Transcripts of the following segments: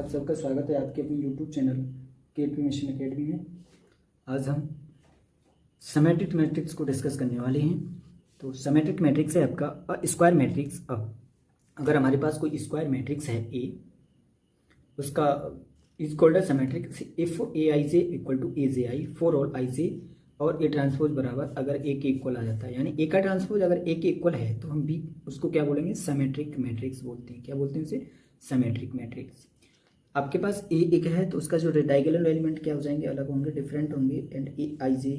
आप सबका स्वागत है आपके अपने YouTube channel KP mission academy में। आज हम सिमेट्रिक मैट्रिक्स को डिस्कस करने वाले हैं। तो सिमेट्रिक मैट्रिक्स है आपका स्क्वायर मैट्रिक्स। अगर हमारे पास कोई स्क्वायर मैट्रिक्स है ए, उसका is called a symmetric if A i j equal to A j i for all i j और ए ट्रांसपोज बराबर अगर ए के इक्वल आ जाता है, यानी ए का ट्रांसपोज अगर ए के इक्वल है तो हम भी उसको क्या बोलेंगे, सिमेट्रिक मैट्रिक्स बोलते हैं। क्या बोलते हैं उसे? Symmetric matrix. आपके पास ए एक है तो उसका जो डायगोनल एलिमेंट क्या हो जाएंगे, अलग होंगे, डिफरेंट होंगे। एंड ए आई जे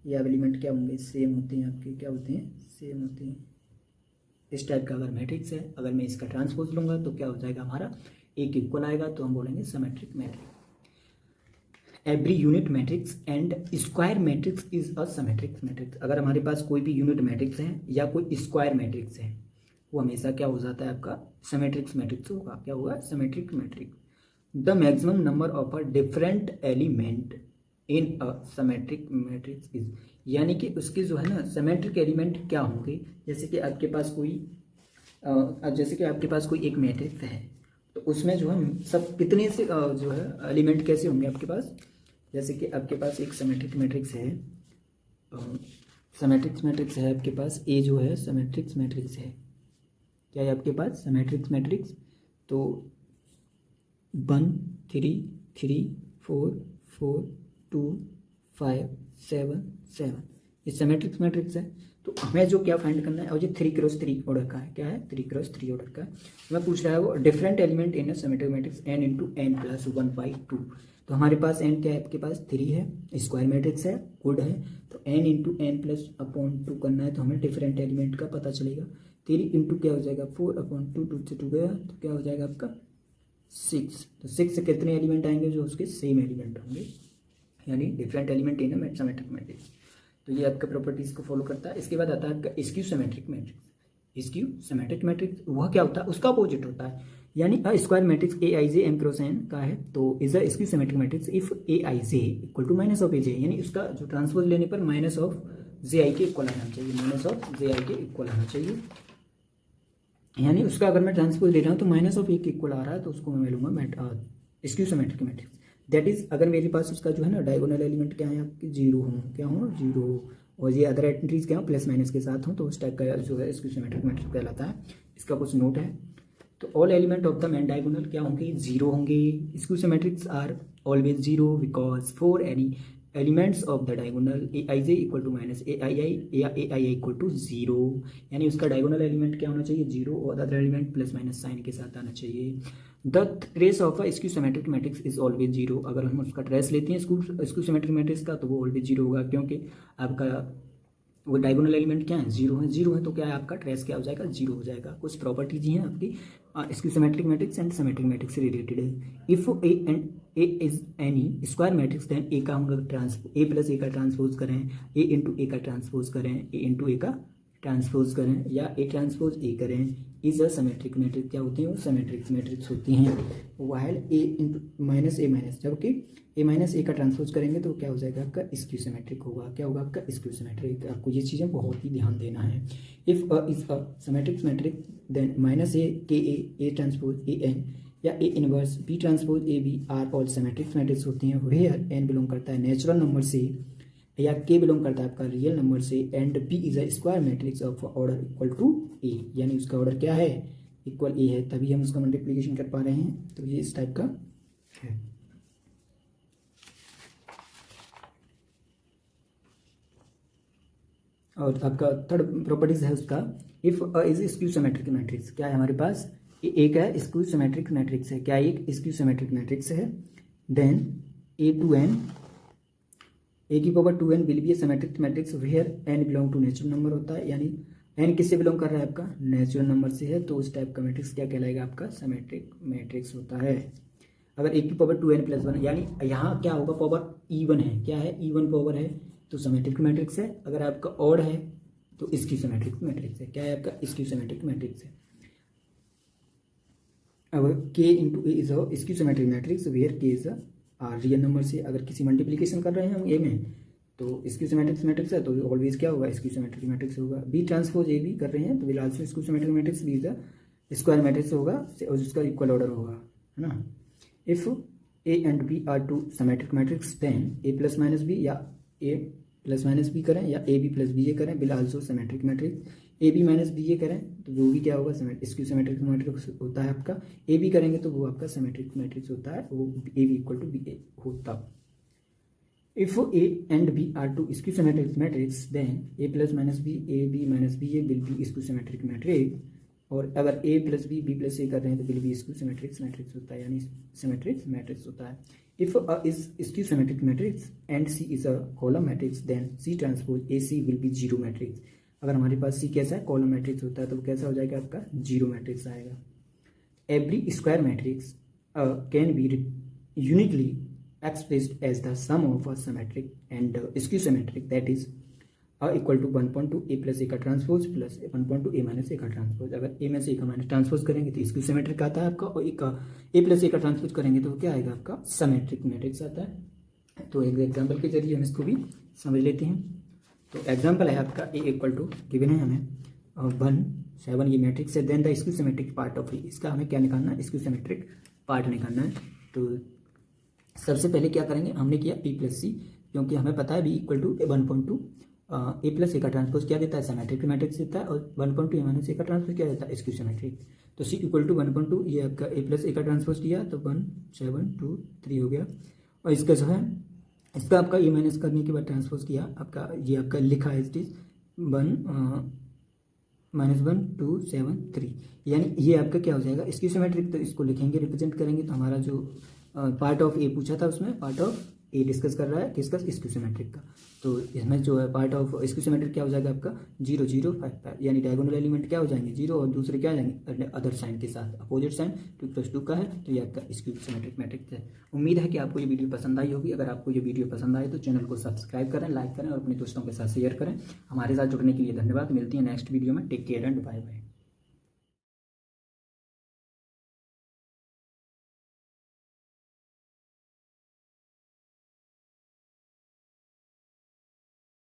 ये एलिमेंट क्या होंगे, सेम होते हैं आपके। क्या होते हैं? सेम होते हैं। इस टाइप का अगर मैट्रिक्स है, अगर मैं इसका ट्रांसपोज लूंगा तो क्या हो जाएगा, हमारा ए के इक्वल आएगा, तो हम बोलेंगे symmetric matrix. Every unit matrix and square matrix is a symmetric matrix. अगर हमारे पास कोई भी यूनिट मैट्रिक्स है या कोई स्क्वायर मैट्रिक्स है, वो हमेशा क्या हो जाता है, आपका सिमेट्रिक मैट्रिक्स होगा। क्या होगा? Symmetric matrix. The maximum number of a different element in a symmetric matrix is, यानी कि उसके जो है ना सिमेट्रिक एलिमेंट क्या होंगे। जैसे कि आपके पास कोई एक मैट्रिक्स है तो उसमें जो है सब कितने से जो है एलिमेंट कैसे होंगे आपके पास। जैसे कि आपके पास एक सिमेट्रिक मैट्रिक्स है, आपके पास ए जो है सिमेट्रिक मैट्रिक्स है। क्या है आपके पास? Symmetric matrix. तो 1 3 3 4 4 2 5 7 7 ये सिमेट्रिक मैट्रिक्स है। तो हमें जो क्या फाइंड करना है, और ये 3x3 ऑर्डर का है। क्या है? 3x3 ऑर्डर का है। मैं पूछ रहा है वो different element in symmetric matrix n into n plus 1/2। तो हमारे पास n क्या है, आपके पास 3 है, स्क्वायर मैट्रिक्स है, गुड है। तो n into n plus upon 2 करना है, तो हमें डिफरेंट एलिमेंट का पता चलेगा। 3 इंटू क्या हो जाएगा, 4/2, 2 से 2 गया तो क्या हो जाएगा आपका 6। तो 6 से कितने एलिमेंट आएंगे, जो उसके सेम एलिमेंट होंगे, यानी different element in a symmetric matrix. तो ये आपका प्रॉपर्टीज को फॉलो करता है। इसके बाद आता है आपका skew symmetric matrix. Skew symmetric matrix वह क्या होता है, उसका अपोजिट होता है। यानी a square matrix A i j m cross n का है तो is a skew symmetric matrix if A i j equal to minus of A j, यानी उसका जो ट्रांसपोज लेने पर माइनस ऑफ जे आई के इक्वल आना चाहिए, माइनस ऑफ जे आई के इक्वल आना चाहिए। यानी उसका अगर मैं ट्रांसपोज ले रहा हूँ तो माइनस ऑफ ए के इक्वल आ रहा है, तो उसको मैं लूंगा skew symmetric matrix. That is अगर मेरे पास उसका जो है ना डायगोनल एलिमेंट क्या है आपके, 0 हो, क्या हो, 0 हो, और ये अदर एंट्रीज क्या हो, प्लस माइनस के साथ हो, तो उस टाइप का जो है स्क्यू सिमेट्रिक मैट्रिक्स कहलाता है। इसका कुछ नोट है। तो all element of the main diagonal क्या होंगे, 0 होंगे। Skew symmetrics are always 0 because for any elements of the diagonal A i j equal to minus A i i या A i I equal to 0, यानी उसका diagonal element क्या होना चाहिए, 0, और other element plus minus sign के साथ आना चाहिए। The trace of a skew symmetric matrix is always 0। अगर हम उसका ट्रेस लेते हैं स्क्यू सिमेट्रिक मैट्रिक्स का, तो वो ऑलवेज 0 होगा, क्योंकि आपका वो डायगोनल एलिमेंट क्या है, 0 है। 0 है तो क्या है, आपका ट्रेस क्या हो जाएगा, 0 हो जाएगा। कुछ प्रॉपर्टीज ही हैं आपकी skew symmetric matrix and symmetric matrix से रिलेटेड है। If A and A is any square matrix then A का हम ए प्लस ए का ट्रांसपोज करें, ए इंटू ए का ट्रांसपोज करें, ए इंटू ए का ट्रांसपोज करें, या ए ट्रांसपोज ए करें, इज अ सिमेट्रिक मैट्रिक्स। क्या होती हैं वो? सिमेट्रिक मैट्रिक्स होती हैं। While a into minus A minus, जबकि ए माइनस ए का ट्रांसपोज करेंगे तो क्या हो जाएगा आपका स्क्यू सिमेट्रिक होगा। क्या होगा आपका? Skew symmetric. आपको ये चीज़ें बहुत ही ध्यान देना है। If A is a symmetric matrix then minus A k A transpose A n या A inverse B transpose A B are all symmetric matrix होती हैं। वेयर एन बिलोंग करता है नेचुरल नंबर से या के बिलोंग करता है आपका रियल नंबर से, and B is a square matrix of order equal to A, यानी उसका ऑर्डर क्या है, इक्वल ए है, तभी हम उसका मल्टीप्लिकेशन कर पा रहे हैं। तो ये इस टाइप का है। और आपका थर्ड प्रॉपर्टीज है उसका, if is skew symmetric matrix. क्या है हमारे पास, एक है स्क्यू सिमेट्रिक मैट्रिक्स है। क्या एक स्क्यू सिमेट्रिक मैट्रिक्स है, then A to n A की power 2n will be a symmetric matrix where n belong to natural number होता है, यानी n किससे बिलोंग कर रहा है, आपका नेचुरल नंबर से है, तो उस टाइप का मैट्रिक्स क्या कहलाएगा, आपका सिमेट्रिक मैट्रिक्स होता है। अगर ए की पावर 2n प्लस 1, यानी यहाँ क्या होगा, पावर E1 है, क्या है, E1 पावर है, तो सिमेट्रिक मैट्रिक्स है। अगर आपका ऑड है तो स्क्यू सिमेट्रिक मैट्रिक्स है। क्या है आपका? स्क्यू सिमेट्रिक मैट्रिक्स है। अब k into A is a skew symmetric matrix where k is a real number से। अगर किसी मल्टीप्लिकेशन कर रहे हैं हम ए में तो स्क्यू सिमेट्रिक मैट्रिक्स है, तो ऑलवेज क्या होगा, स्क्यू सिमेट्रिक मैट्रिक्स होगा। बी ट्रांसपोज ए भी कर रहे हैं तो will skew symmetric matrix B is a square matrix होगा और उसका इक्वल ऑर्डर होगा, है ना। If A and B are two symmetric matrix then A plus minus B, या ए प्लस माइनस बी करें या A B plus B A करें, will also symmetric matrix. A B minus B A करें तो वो भी क्या होगा, स्क्यू सिमेट्रिक मैट्रिक्स होता है आपका। ए बी करेंगे तो वो आपका सिमेट्रिक मैट्रिक्स होता है, वो A B equal to B A होता। If A and B are two skew symmetric matrix then A plus minus B A B minus B A will be skew symmetric matrix. और अगर A plus B plus A कर रहे हैं तो will be skew symmetric matrix होता है, यानी symmetric matrix होता है। If A is skew symmetric matrix and C is a column matrix then C transpose A C will be zero matrix. अगर हमारे पास सी कैसा है, कॉलम मैट्रिक्स होता है, तो वो कैसा हो जाएगा आपका, जीरो मैट्रिक्स आएगा। Every square matrix can be uniquely expressed as the sum of a symmetric and skew symmetric, that is equal to 1.2 A plus A का transpose plus 1.2 A minus A का ट्रांसपोज। अगर ए में से ए का minus transpose करेंगे तो skew symmetric आता है आपका, और ए प्लस ए का ट्रांसपोज करेंगे तो क्या आएगा आपका, सिमेट्रिक मैट्रिक्स आता है। तो एक एग्जांपल के जरिए हम इसको भी समझ लेते हैं। तो एग्जांपल है आपका ए इक्वल टू गिवन है हमें 1 7, ये मैट्रिक्स है। Then the skew symmetric part of A, इसका हमें क्या निकालना है, स्क्यू सिमेट्रिक पार्ट निकालना है। तो सबसे पहले क्या करेंगे, हमने किया बी प्लस सी, क्योंकि हमें पता है B equal to 1.2 A plus A का ट्रांसपोज क्या देता है, सिमेट्रिक मैट्रिक्स देता है, और 1.2 ए माइनस ए का ट्रांसपोज क्या देता है, स्क्यू सिमेट्रिक। तो सी इक्वल टू 1.2, ये आपका ए प्लस ए का ट्रांसपोज किया तो 1 7 2 3 हो गया। और इसका जो है, इसका आपका ए माइनस करने के बाद ट्रांसपोज किया आपका, ये आपका लिखा है इट इज 1 -1 2 7 3, यानी ये आपका क्या हो जाएगा, स्क्यू सिमेट्रिक। तो इसको लिखेंगे, रिप्रेजेंट करेंगे, तो हमारा जो पार्ट ऑफ ए पूछा था उसमें पार्ट ऑफ ए डिस्कस कर रहा है, किसका, स्क्यू सिमेट्रिक का। तो इसमें जो है पार्ट ऑफ स्क्यू सिमेट्रिक क्या हो जाएगा आपका 0 0 5 5, यानी डायगोनल एलिमेंट क्या हो जाएंगे 0, और दूसरे क्या आ जाएंगे अदर साइन के साथ, अपोजिट साइन 2 + 2 का है, तो ये आपका स्क्यू सिमेट्रिक मैट्रिक्स है। उम्मीद है कि आपको ये वीडियो पसंद आई होगी। अगर आपको ये वीडियो पसंद आए तो चैनल को सब्सक्राइब करें, लाइक करें और अपने दोस्तों के साथ शेयर करें। हमारे साथ जुड़ने के लिए धन्यवाद। मिलती है नेक्स्ट वीडियो में। Take care and bye bye.